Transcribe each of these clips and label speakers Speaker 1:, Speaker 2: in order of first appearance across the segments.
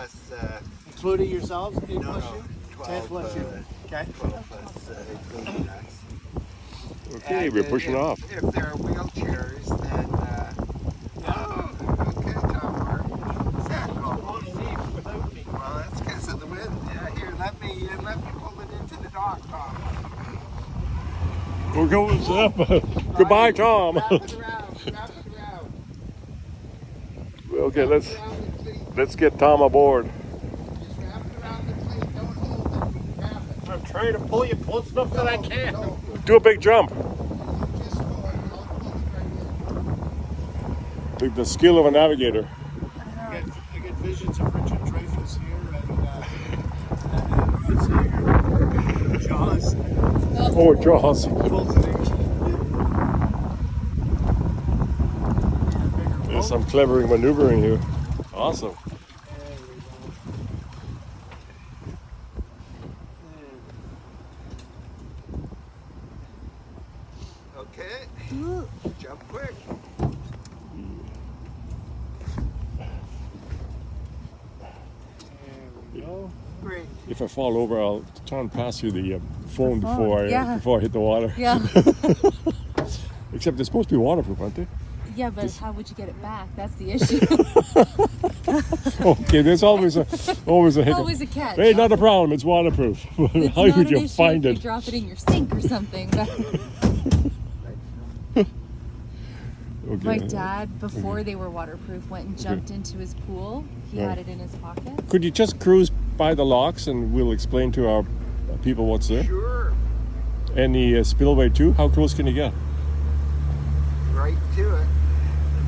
Speaker 1: plus.
Speaker 2: Including yourselves? 8
Speaker 1: No,
Speaker 2: plus
Speaker 1: no,
Speaker 2: you?
Speaker 1: 12.
Speaker 2: 10 plus you. Okay.
Speaker 1: 12 plus including us.
Speaker 3: Okay,
Speaker 1: And
Speaker 3: we're pushing off.
Speaker 1: If there are wheelchairs, then. Oh, okay, Tom. Well, that's because of the wind. Yeah, here, let me pull it into the dock, Tom.
Speaker 3: We're going up. Goodbye, Tom.
Speaker 1: Wrap it around.
Speaker 3: Okay,
Speaker 1: Wrap it around the cleat.
Speaker 3: let's get Tom aboard.
Speaker 1: Just wrap it around the cleat. Don't hold it. Wrap it.
Speaker 2: I'm trying to pull you close enough that I can.
Speaker 1: No,
Speaker 3: Do a big jump.
Speaker 1: just hold it. I'll pull it right in.
Speaker 3: The skill of a navigator.
Speaker 2: I get visions of Richard Dreyfuss here and Jaws.
Speaker 3: Oh, Jaws.
Speaker 2: Pulls it in.
Speaker 3: There's some clever maneuvering here. Awesome.
Speaker 1: Okay. Jump quick.
Speaker 2: There we go.
Speaker 1: Great.
Speaker 3: If I fall over, I'll try and pass through the phone before I
Speaker 4: yeah.
Speaker 3: before I hit the water.
Speaker 4: Yeah.
Speaker 3: Except they're supposed to be waterproof, aren't they?
Speaker 4: Yeah, but how would you get it back? That's the issue.
Speaker 3: Okay, there's always a hiccup.
Speaker 4: Always a catch.
Speaker 3: Hey, not a problem. It's waterproof.
Speaker 4: It's
Speaker 3: How
Speaker 4: not
Speaker 3: would
Speaker 4: an
Speaker 3: you
Speaker 4: issue
Speaker 3: find
Speaker 4: if
Speaker 3: it?
Speaker 4: You drop it in your sink or something. But
Speaker 3: Okay.
Speaker 4: my dad, before they were waterproof, went and jumped into his pool. He
Speaker 3: Right.
Speaker 4: had it in his pocket.
Speaker 3: Could you just cruise by the locks and we'll explain to our people what's there?
Speaker 1: Sure.
Speaker 3: And the spillway too? How close can you get?
Speaker 1: Right to it. As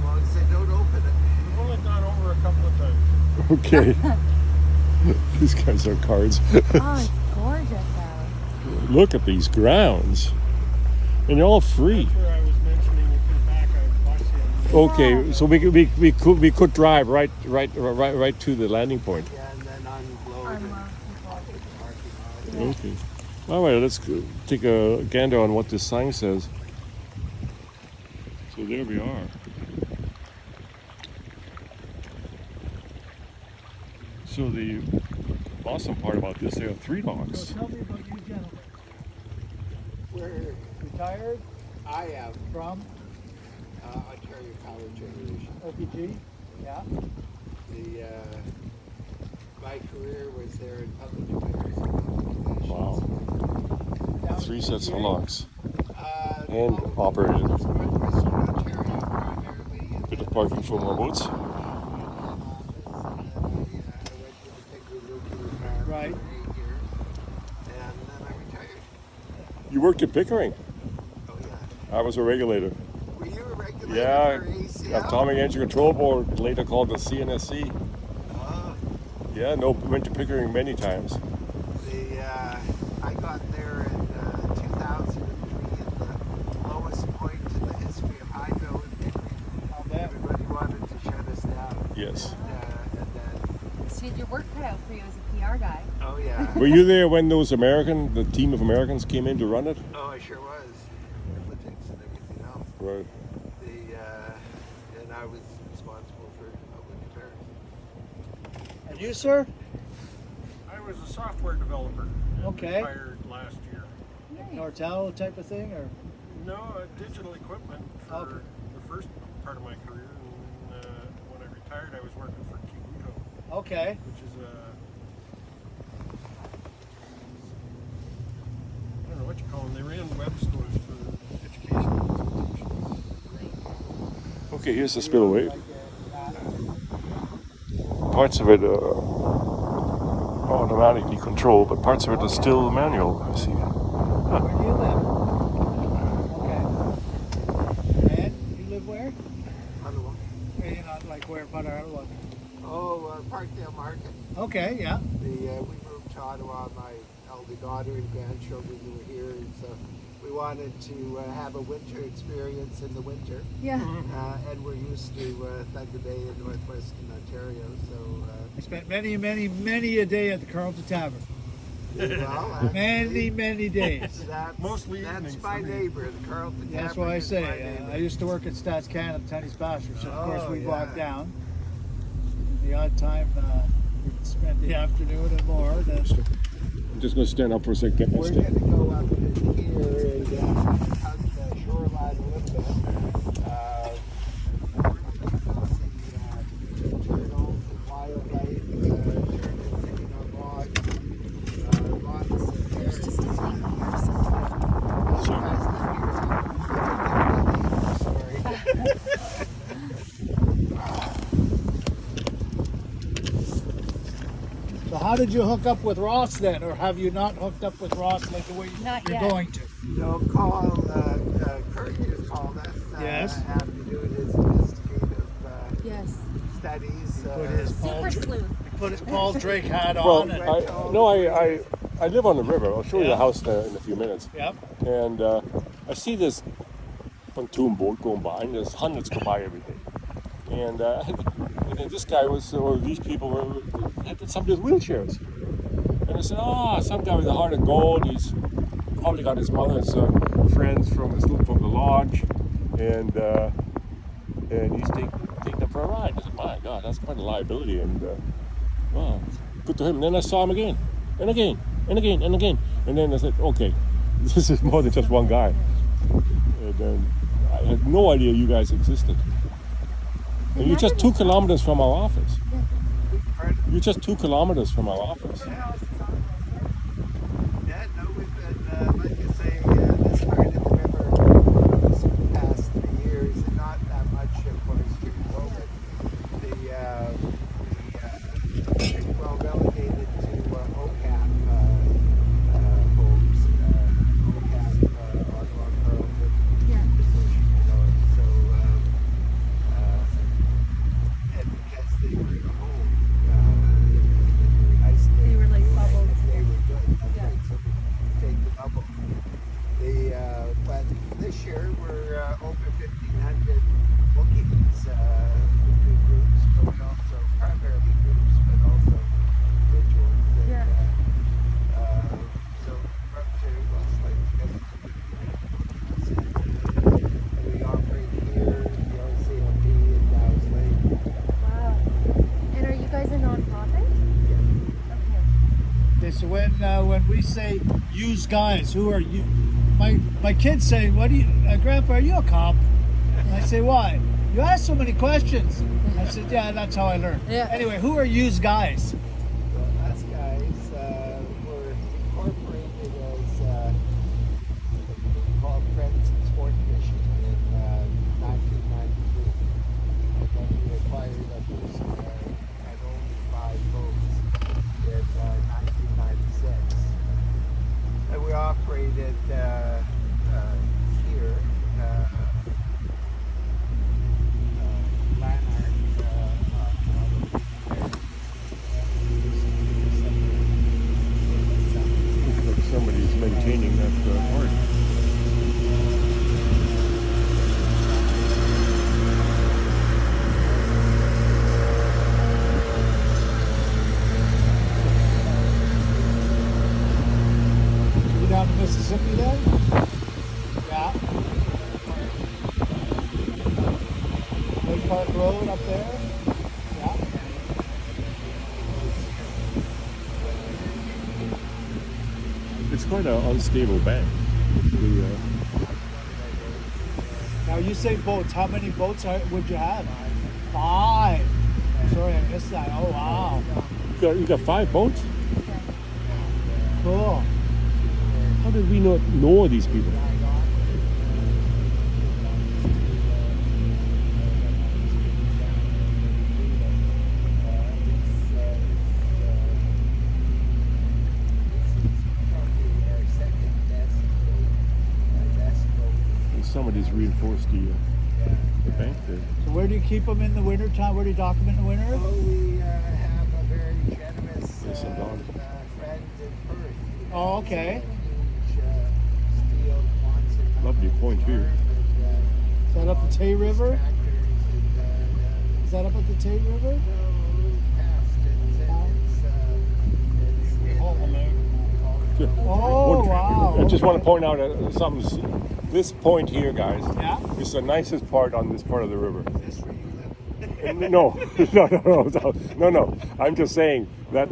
Speaker 1: long as they don't open it.
Speaker 2: We've only gone over a couple of times.
Speaker 3: Okay. These guys are cards.
Speaker 4: Oh, it's gorgeous out.
Speaker 3: Look at these grounds. And they're all free.
Speaker 2: That's where I was mentioning if you're back, I bus you.
Speaker 3: Okay, so we could drive right to the landing point.
Speaker 1: Yeah, and then unload it.
Speaker 4: Unload people.
Speaker 3: Okay. All right, let's take a gander on what this sign says. So there we are. So the awesome part about this, there are 3 locks.
Speaker 2: So tell me about you gentlemen.
Speaker 1: We're,
Speaker 2: Retired
Speaker 1: I am
Speaker 2: from
Speaker 1: Ontario College Aviation.
Speaker 2: OPG? Yeah.
Speaker 1: My career was there in public affairs and communications.
Speaker 3: Wow.
Speaker 2: Down
Speaker 3: 3 sets of
Speaker 2: OPG?
Speaker 1: And
Speaker 3: locks. And operated.
Speaker 1: Northwestern Ontario primarily. And
Speaker 3: Bit of parking for more boats.
Speaker 1: I went to the Pickering Nuclear Farm
Speaker 2: Right.
Speaker 1: for 8 years. And then I retired.
Speaker 3: You worked at Pickering.
Speaker 1: Oh yeah.
Speaker 3: I was a regulator.
Speaker 1: Were you a regulator
Speaker 3: Yeah,
Speaker 1: for ACL?
Speaker 3: Atomic Engine Control Board, later called the CNSC.
Speaker 1: Oh,
Speaker 3: Yeah, no, went to Pickering many times.
Speaker 1: I got there in 2003 at the lowest point in the history of hydro in Pickering.
Speaker 2: I'll bet.
Speaker 1: Everybody wanted to shut us down.
Speaker 3: Yes.
Speaker 1: And then,
Speaker 4: So you had your work cut out for you as a PR guy.
Speaker 1: oh yeah.
Speaker 3: Were you there when the team of Americans came in to run it?
Speaker 1: Oh, I sure was. Politics and everything else.
Speaker 3: Right.
Speaker 1: And I was responsible for public affairs.
Speaker 2: And you, sir?
Speaker 5: I was a software developer.
Speaker 2: Okay.
Speaker 5: Retired last year.
Speaker 2: Nortel type of thing, or?
Speaker 5: No, digital equipment for
Speaker 2: Okay.
Speaker 5: the first part of my career. And when I retired, I was working for Kibuto,
Speaker 2: Okay.
Speaker 5: which is I don't know what you call them. They ran web stores for educational institutions.
Speaker 3: Okay, here's the spillway. Parts of it automatically controlled, but parts of it are still manual. I see.
Speaker 2: Where do you live? Okay. And you live where?
Speaker 1: Ottawa.
Speaker 2: You're not like where in Ottawa?
Speaker 1: Oh, Parkdale Market.
Speaker 2: Okay, yeah.
Speaker 1: We moved to Ottawa. My elder daughter and grandchildren were here, and so we wanted to have a winter experience in the winter.
Speaker 4: Yeah.
Speaker 1: And we're used to Thunder Bay in northwestern Ontario, so
Speaker 2: I spent many a day at the Carlton Tavern.
Speaker 1: well,
Speaker 2: Many days.
Speaker 5: Mostly
Speaker 1: that's
Speaker 5: evenings
Speaker 1: my
Speaker 5: for me.
Speaker 1: neighbor, the Carlton
Speaker 2: That's
Speaker 1: Tavern
Speaker 2: why I
Speaker 1: is my
Speaker 2: say,
Speaker 1: neighbor.
Speaker 2: I used to work at Stats Canada, Tenny's Bashers, so of course
Speaker 1: Oh,
Speaker 2: we
Speaker 1: yeah.
Speaker 2: walked down. The odd time we can spend the afternoon and more. Then
Speaker 3: I'm just going to stand up for a second. Get my
Speaker 1: We're
Speaker 3: stick.
Speaker 1: going to go up in here and hug the shoreline a little bit. Turtles and wildlife, turtles sitting on logs, lots of
Speaker 4: There's
Speaker 1: hares.
Speaker 4: just a tank here. So.
Speaker 1: You guys live here, so
Speaker 2: So how did you hook up with Ross then, or have you not hooked up with Ross like the way
Speaker 4: Not
Speaker 2: you're
Speaker 4: yet.
Speaker 2: going to?
Speaker 1: No, Kurt has called us
Speaker 2: Yes.
Speaker 1: after doing his investigative
Speaker 4: Yes.
Speaker 1: studies.
Speaker 2: Put his
Speaker 4: Super sleuth.
Speaker 2: He put his Paul Drake hat
Speaker 3: Well,
Speaker 2: on. And,
Speaker 3: I live on the river. I'll show you
Speaker 2: Yeah.
Speaker 3: the house in a few minutes.
Speaker 2: yep.
Speaker 3: And I see this pontoon boat going by, and there's hundreds go by every day. And this guy or these people had somebody with wheelchairs. And I said, some guy with a heart of gold. He's probably got his mother's friends from the lodge, and he's taking them for a ride. I said, my God, that's quite a liability. And wow, good to him. And then I saw him again, and again, and again, and again. And then I said, okay, this is more than just one guy. And then I had no idea you guys existed. And you're just 2 kilometers from our office. You're just 2 kilometers from our office.
Speaker 1: Yeah, no, we've been, like you say, this part of the river this past 3 years, and not that much, of course, due to COVID. Pretty well relegated to OCAP homes, OCAP Ottawa Carlton
Speaker 4: Yeah.
Speaker 1: position, so, and because they were in a home, isolated.
Speaker 4: They were like bubbled.
Speaker 1: They were good. That's
Speaker 4: Yeah.
Speaker 1: right. So we take the bubble. But this year we're over 1,500 bookings. We do groups, but we also primarily groups, but also individuals. And,
Speaker 4: Yeah.
Speaker 1: so we're up to bookings. And we operate here, the RCMP in Dow's Lake.
Speaker 4: Wow. And are you guys a nonprofit? Okay.
Speaker 2: Okay, so when we say use guys, who are you? My kids say, "What do you, Grandpa? Are you a cop?" And I say, "Why?" You ask so many questions. I said, "Yeah, that's how I learned."
Speaker 4: Yeah.
Speaker 2: Anyway, who are use guys?
Speaker 1: Well, us guys were incorporated as called Friends of Sportfishing in 1993. And then we acquired a first had only 5 boats in 1996. And we operated here.
Speaker 3: Looks like somebody's maintaining that part.
Speaker 2: You down to Mississippi then? Yeah. Lake Park Road up there. Yeah.
Speaker 3: It's quite an unstable bank.
Speaker 2: Now you say boats. How many boats would you have? 5. Sorry, I missed that. Oh wow.
Speaker 3: You got 5 boats?
Speaker 2: Cool.
Speaker 3: How did we not know these people? And somebody's reinforced the bank there.
Speaker 2: So where do you keep them in the winter time? Where do you dock them in the winter?
Speaker 1: Well, we have a very generous
Speaker 3: Yes, some dogs.
Speaker 1: friend in Perth.
Speaker 2: Oh, okay.
Speaker 1: Huge steel Quonset
Speaker 3: Lovely point here.
Speaker 2: Is that up the Tay River? Is that up at the Tay River? Oh wow.
Speaker 3: I just want to point out something. This point here, guys,
Speaker 2: Yeah.
Speaker 3: is the nicest part on this part of the river. No, no. I'm just saying that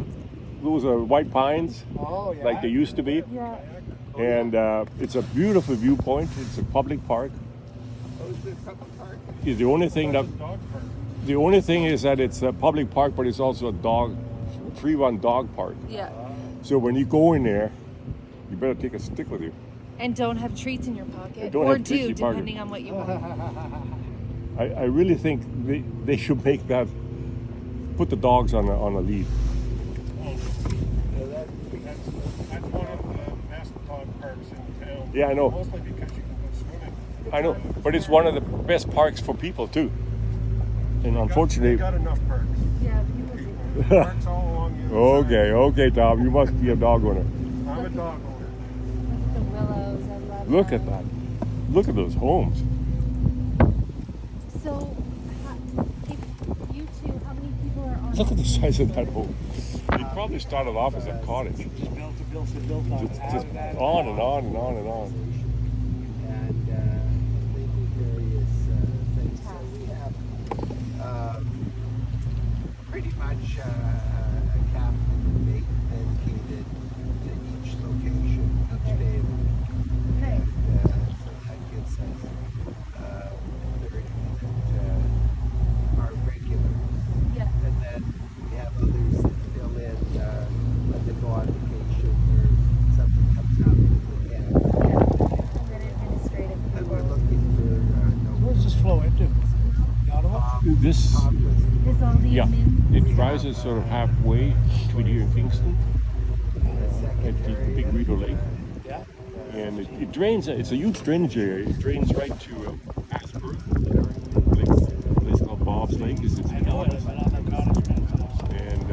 Speaker 3: those are white pines,
Speaker 2: Oh, yeah.
Speaker 3: like they used to be,
Speaker 4: Yeah.
Speaker 3: and it's a beautiful viewpoint. It's a public park.
Speaker 1: Oh, is there a couple parks?
Speaker 3: The only thing
Speaker 5: That's a dog park.
Speaker 3: the only thing is that it's a public park, but it's also a free-run dog park.
Speaker 4: Yeah.
Speaker 3: So when you go in there, you better take a stick with you.
Speaker 4: And don't have treats in your pocket.
Speaker 3: And don't
Speaker 4: Or
Speaker 3: have treats in
Speaker 4: do,
Speaker 3: your pocket.
Speaker 4: depending on what you want.
Speaker 3: I really think they should make that, put the dogs on a lead.
Speaker 5: That's one of the best dog parks in town.
Speaker 3: Yeah, I know.
Speaker 5: Mostly because you can go swimming.
Speaker 3: I know, but it's one of the best parks for people too. And
Speaker 5: We
Speaker 3: unfortunately,
Speaker 5: got enough parks.
Speaker 4: Yeah.
Speaker 5: Parks all along the other side.
Speaker 3: okay, Tom, you must be a dog owner.
Speaker 5: I'm a dog owner.
Speaker 4: Look at the willows. I love
Speaker 3: Look
Speaker 4: them.
Speaker 3: at that. Look at those homes.
Speaker 4: So, if you two, how many people are on?
Speaker 3: Look at the size of that home. It probably started off as a cottage.
Speaker 2: Just built on
Speaker 3: Just
Speaker 2: that.
Speaker 3: on and on and on and on.
Speaker 1: And they do various things. So we have pretty much a captain and mate dedicated to each location each day of the week.
Speaker 4: Nice.
Speaker 1: And so that gives us 30 that are regular.
Speaker 4: Yeah.
Speaker 1: And then we have others that fill in when they go on vacation or something comes up that they can't.
Speaker 4: And then administrative
Speaker 1: And we're
Speaker 4: people.
Speaker 1: looking for
Speaker 2: Where's this flow into? The Ottawa?
Speaker 3: This,
Speaker 4: Is all the
Speaker 3: yeah,
Speaker 4: admin?
Speaker 3: it rises sort of halfway between here and Kingston at the big Rideau Lake.
Speaker 2: Yeah.
Speaker 3: And it drains, it's a huge drainage area. It drains right to Asper, a place called Bob's Lake. It's
Speaker 2: I know it, but I'm a cottage man.
Speaker 3: And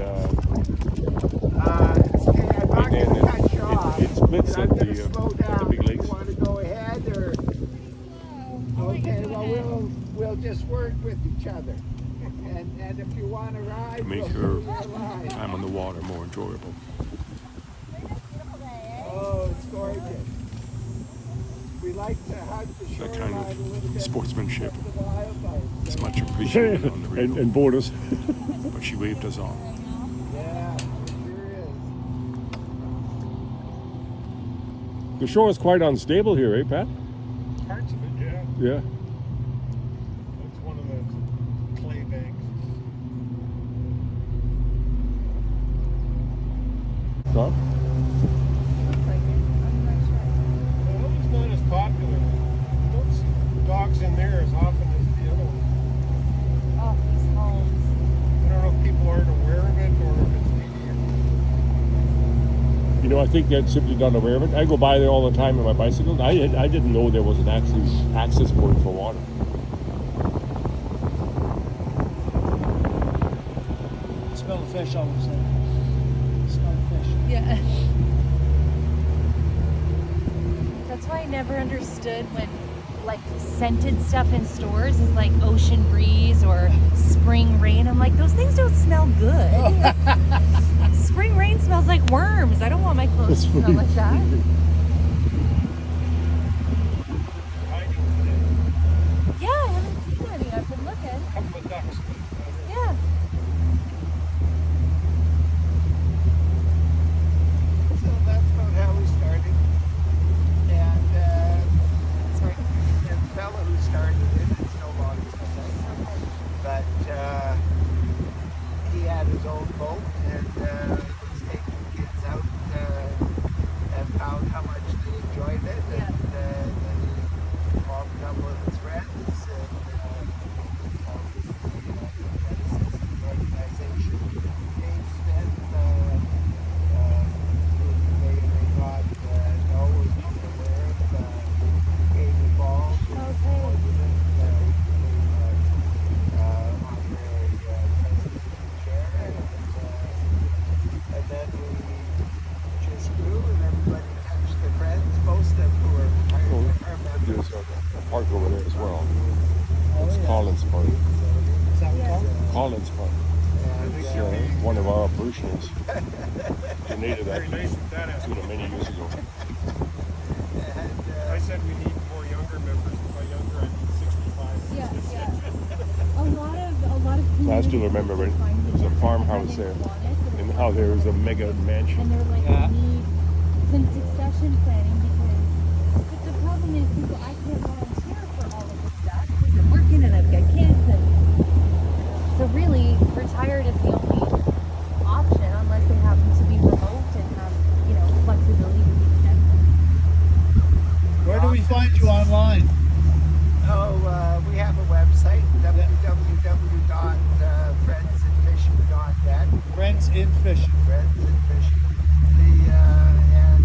Speaker 1: I'm not
Speaker 3: then
Speaker 1: going to cut you off.
Speaker 3: it splits
Speaker 1: but
Speaker 3: at
Speaker 1: I'm going to slow
Speaker 3: the
Speaker 1: down.
Speaker 3: big lakes.
Speaker 1: You want to go ahead or? Okay, well we'll just work with each other. And if you want to ride,
Speaker 3: Make
Speaker 1: we'll
Speaker 3: her
Speaker 1: do your ride.
Speaker 3: time on the water more enjoyable.
Speaker 1: Oh, it's gorgeous. We like to hug the
Speaker 3: That
Speaker 1: shoreline
Speaker 3: kind of
Speaker 1: a little bit.
Speaker 3: sportsmanship
Speaker 1: because of the wildlife.
Speaker 3: It's much appreciated on the Rideau. And borders. But she waved us on.
Speaker 1: Yeah, it sure is.
Speaker 3: The shore is quite unstable here, eh, Pat?
Speaker 5: Parts of it, yeah.
Speaker 3: Yeah.
Speaker 5: It's one of the clay banks.
Speaker 3: Tom?
Speaker 4: Looks like it. I'm not sure.
Speaker 5: Well, it's not as popular. You don't see dogs in there as often as the other one.
Speaker 4: Oh, these homes.
Speaker 5: I don't know if people aren't aware of it or if it's media.
Speaker 3: You know, I think they're simply not aware of it. I go by there all the time on my bicycle. I didn't know there was an access point for water.
Speaker 2: Smell the fish, I would say. Smell the fish.
Speaker 4: Yeah. That's why I never understood when, like, scented stuff in stores is like ocean breeze or spring rain. I'm like, those things don't smell good. Spring rain smells like worms. I don't want my clothes to smell like that.
Speaker 5: Hiding today.
Speaker 4: Yeah, I haven't seen any. I've been looking.
Speaker 5: A couple of ducks.
Speaker 4: Yeah.
Speaker 1: So that's about how we started. And
Speaker 4: Sorry.
Speaker 1: the fellow who started it is no longer with us. But he had his own boat and was taking kids out and found how much they enjoyed it.
Speaker 4: Yeah.
Speaker 1: And then he formed a couple of his friends and genesis of the organization. Dave Smith, who they got know was aware of, became involved.
Speaker 4: Okay.
Speaker 1: And then we just grew and everybody touched their friends, most of them who are our members.
Speaker 3: There's a park over there as well.
Speaker 2: Oh,
Speaker 3: It's
Speaker 2: yeah.
Speaker 3: Collins Park.
Speaker 2: Is that
Speaker 4: Yeah.
Speaker 2: called?
Speaker 3: Collins Park.
Speaker 1: And,
Speaker 3: It's one of our parishioners donated that
Speaker 5: Very nice of that aspect.
Speaker 3: many years ago.
Speaker 1: and
Speaker 5: I said we need more younger members. By younger, I mean 65.
Speaker 4: Yeah, yeah. A lot of
Speaker 3: I still
Speaker 4: communities
Speaker 3: remember when
Speaker 4: find
Speaker 3: there was a
Speaker 4: it
Speaker 3: farmhouse
Speaker 4: and
Speaker 3: there,
Speaker 4: want it, but
Speaker 3: and
Speaker 4: it's
Speaker 3: how
Speaker 4: like
Speaker 3: there was a
Speaker 4: really
Speaker 3: mega
Speaker 4: big.
Speaker 3: mansion.
Speaker 4: And they're like,
Speaker 2: Yeah.
Speaker 4: we need some succession planning because but the problem is people I can't volunteer for all of the stuff because I'm working and I've got kids and so really retired is the only option unless they happen to be remote and have, flexibility with the schedule.
Speaker 2: Where do we find you online?
Speaker 1: We have a website, www.friendsandfishing.net.
Speaker 2: Friends in Fishing.
Speaker 1: Friends and Fishing.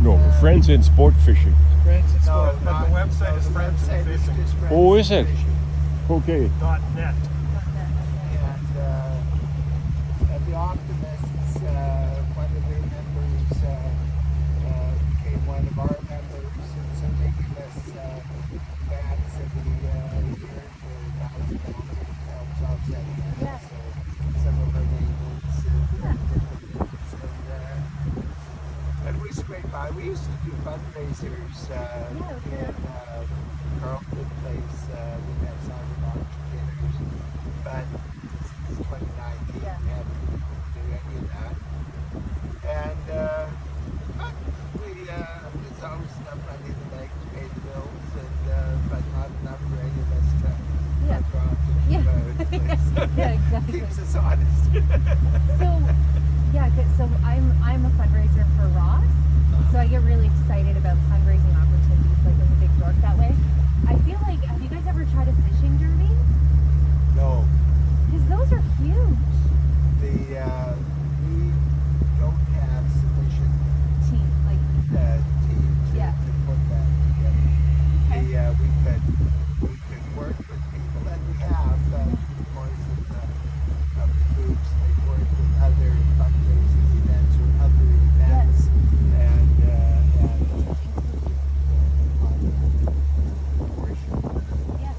Speaker 3: No, Friends in Sportfishing.
Speaker 2: Friends in
Speaker 1: No,
Speaker 2: Sport.
Speaker 5: But the website is
Speaker 1: the
Speaker 5: Friends and
Speaker 1: website is
Speaker 5: Fishing.
Speaker 1: just Friends
Speaker 3: Oh,
Speaker 1: and
Speaker 3: is it?
Speaker 1: Fishing.
Speaker 3: Okay.
Speaker 5: .net.
Speaker 1: And the Optimists, one of their members became one of our members, and so they give us grants every year for $1,000 to help offset that.
Speaker 4: Yeah.
Speaker 1: So some of our neighbors different things. And we scrape by. We used to do fundraisers in Carlton Place. We had some lunch dinners, but since 2019
Speaker 4: Yeah.
Speaker 1: we haven't been able to do any of that. And but there's always enough money in the bank to pay the bills, but not enough for any of us to
Speaker 4: Yeah.
Speaker 1: run off to
Speaker 4: Yeah.
Speaker 1: the place.
Speaker 4: Yeah, exactly.
Speaker 1: Keeps us honest.
Speaker 4: So I'm a fundraiser for Ross. So I get really excited about fundraising opportunities like in the Big York that way. I feel like, have you guys ever tried a fishing derby?
Speaker 1: No.
Speaker 4: Because those are huge.
Speaker 1: We don't have sufficient
Speaker 4: Team, like,
Speaker 1: team to
Speaker 4: Yeah.
Speaker 1: put that together.
Speaker 4: Okay.
Speaker 1: We could work with people, and we have through the course of the groups. They've worked with other fundraising events or other events, and portion.
Speaker 4: yeah.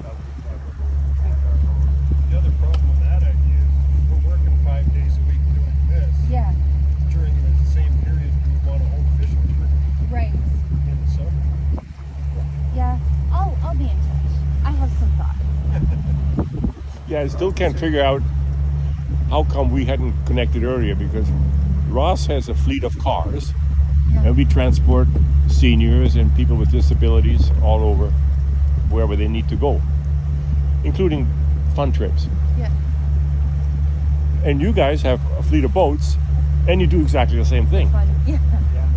Speaker 1: But we've never had our own.
Speaker 5: The other problem with that idea is we're working 5 days a week doing this.
Speaker 4: Yeah,
Speaker 5: During the same period we would want to hold fishing trip
Speaker 4: right.
Speaker 5: in the summer.
Speaker 4: Yeah, I'll be in touch. I have some thoughts.
Speaker 3: Yeah, I still can't figure out how come we hadn't connected earlier, because Ross has a fleet of cars
Speaker 4: Yeah.
Speaker 3: and we transport seniors and people with disabilities all over wherever they need to go, including fun trips.
Speaker 4: Yeah.
Speaker 3: And you guys have a fleet of boats and you do exactly the same thing.
Speaker 4: Fun. Yeah.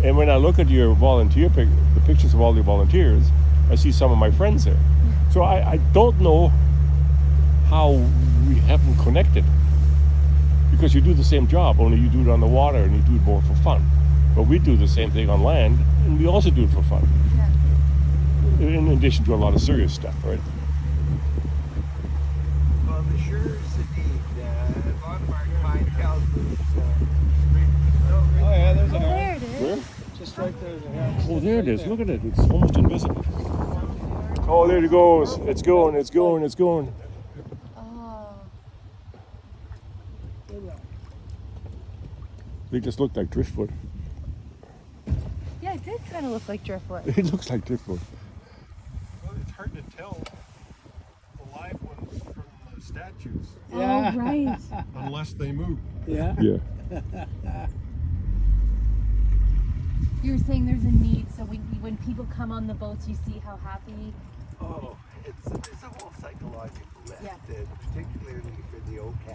Speaker 3: And when I look at your volunteer the pictures of all your volunteers, I see some of my friends there. So I don't know how we haven't connected, because you do the same job, only you do it on the water and you do it more for fun. But we do the same thing on land, and we also do it for fun,
Speaker 4: Yeah.
Speaker 3: in addition to a lot of serious stuff, right?
Speaker 1: Well, the sure is indeed. A lot of our clientele groups.
Speaker 2: Oh yeah, there's a
Speaker 4: There
Speaker 2: heron.
Speaker 4: it is.
Speaker 3: Where?
Speaker 2: Just right there. The heron.
Speaker 3: Oh, there it is. Look at it. It's almost invisible. Oh, there it goes. It's going. It's going. It's going.
Speaker 4: Oh.
Speaker 3: They just look like driftwood.
Speaker 4: Yeah, it did kind of look like driftwood.
Speaker 3: It looks like driftwood.
Speaker 5: Well, it's hard to tell the live ones from the statues
Speaker 2: Yeah.
Speaker 4: Oh, right.
Speaker 5: unless they move.
Speaker 2: Yeah.
Speaker 3: Yeah.
Speaker 4: You were saying there's a need, so when people come on the boats, you see how happy.
Speaker 1: Oh, there's a whole psychological lift,
Speaker 4: Yeah.
Speaker 1: particularly for the OCAD